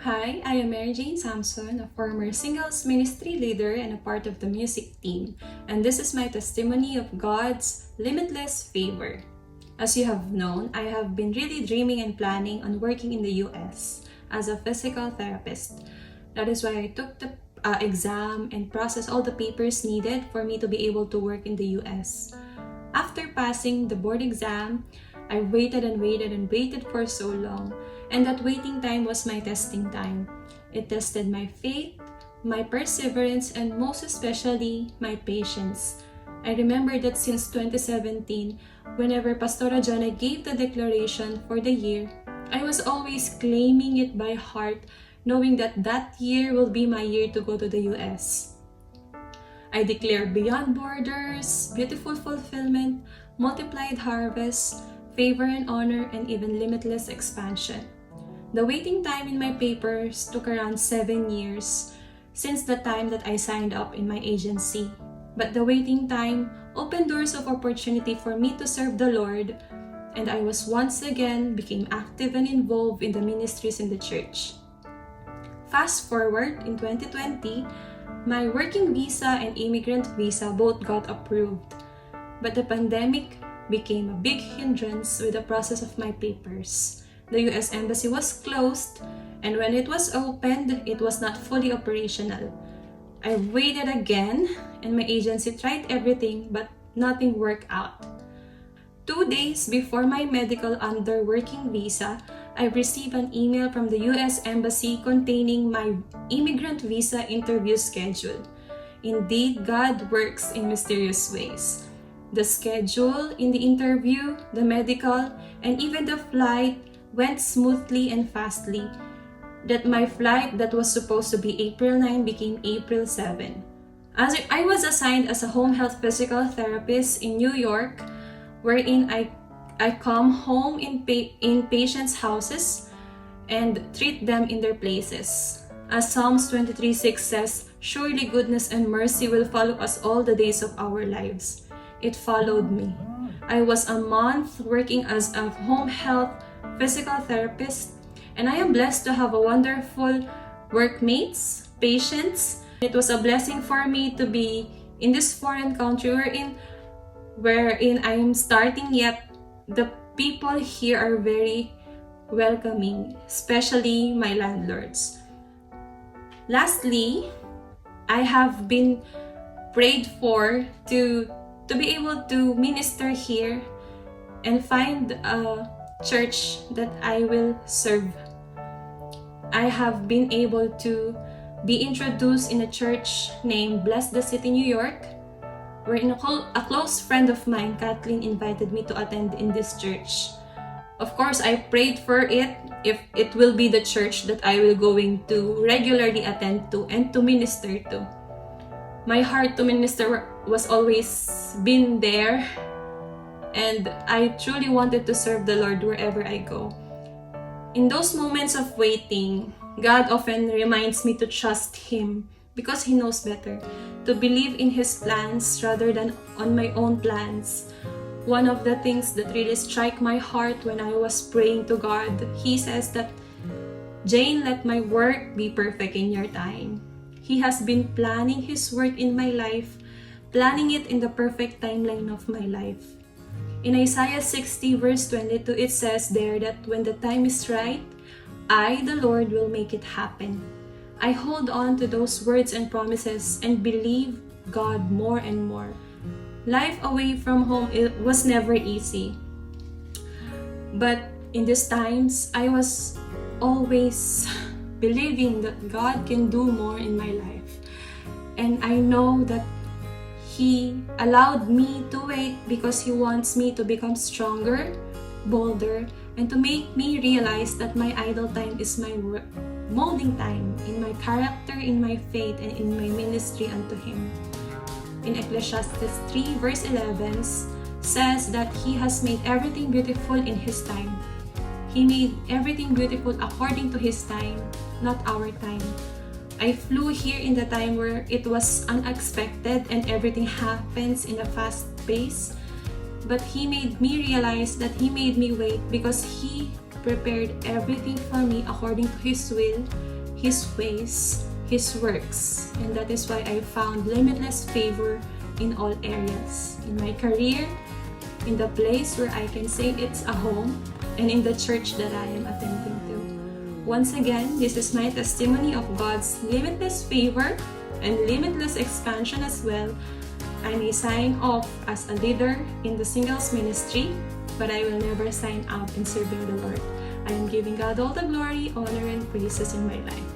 Hi, I am Mary Jane Samson, a former singles ministry leader and a part of the music team, and this is my testimony of God's limitless favor. As you have known, I have been really dreaming and planning on working in the US as a physical therapist. That is why I took the exam and processed all the papers needed for me to be able to work in the US. After passing the board exam, I waited and waited and waited for so long, and that waiting time was my testing time. It tested my faith, my perseverance, and most especially, my patience. I remember that since 2017, whenever Pastora Jana gave the declaration for the year, I was always claiming it by heart, knowing that that year will be my year to go to the US. I declare beyond borders, beautiful fulfillment, multiplied harvest, favor and honor, and even limitless expansion. The waiting time in my papers took around 7 years since the time that I signed up in my agency. But the waiting time opened doors of opportunity for me to serve the Lord, and I was once again became active and involved in the ministries in the church. Fast forward in 2020, my working visa and immigrant visa both got approved, but the pandemic became a big hindrance with the process of my papers. The US Embassy was closed, and when it was opened, it was not fully operational. I waited again, and my agency tried everything, but nothing worked out. 2 days before my medical under working visa, I received an email from the US Embassy containing my immigrant visa interview schedule. Indeed, God works in mysterious ways. The schedule in the interview, the medical, and even the flight went smoothly and fastly. That my flight that was supposed to be April 9 became April 7. As I was assigned as a home health physical therapist in New York, wherein I come home in patients' houses and treat them in their places. As Psalms 23:6 says, "Surely goodness and mercy will follow us all the days of our lives." It followed me. I was a month working as a home health physical therapist, and I am blessed to have a wonderful workmates, patients. It was a blessing for me to be in this foreign country wherein I am starting, yet the people here are very welcoming, especially my landlords. Lastly, I have been prayed for to be able to minister here and find a church that I will serve. I have been able to be introduced in a church named Bless the City, New York, wherein a close friend of mine, Kathleen, invited me to attend in this church. Of course, I prayed for it if it will be the church that I will going to regularly attend to and to minister to. My heart to minister was always been there, and I truly wanted to serve the Lord wherever I go. In those moments of waiting, God often reminds me to trust Him because He knows better, to believe in His plans rather than on my own plans. One of the things that really struck my heart when I was praying to God, He says that, "Jane, let my work be perfect in your time." He has been planning His work in my life, planning it in the perfect timeline of my life. In Isaiah 60 verse 22, it says there that when the time is right, I, the Lord, will make it happen. I hold on to those words and promises and believe God more and more. Life away from home, it was never easy. But in these times, I was always believing that God can do more in my life. And I know that He allowed me to wait because He wants me to become stronger, bolder, and to make me realize that my idle time is my molding time in my character, in my faith, and in my ministry unto Him. In Ecclesiastes 3 verse 11 says that He has made everything beautiful in His time. He made everything beautiful according to His time, not our time. I flew here in the time where it was unexpected and everything happens in a fast pace. But He made me realize that He made me wait because He prepared everything for me according to His will His ways, His works. And that is why I found limitless favor in all areas. In my career, in the place where I can say it's a home, and in the church that I am attending to. Once again, this is my testimony of God's limitless favor and limitless expansion as well. I may sign off as a leader in the singles ministry, but I will never sign up in serving the Lord. I am giving God all the glory, honor, and praises in my life.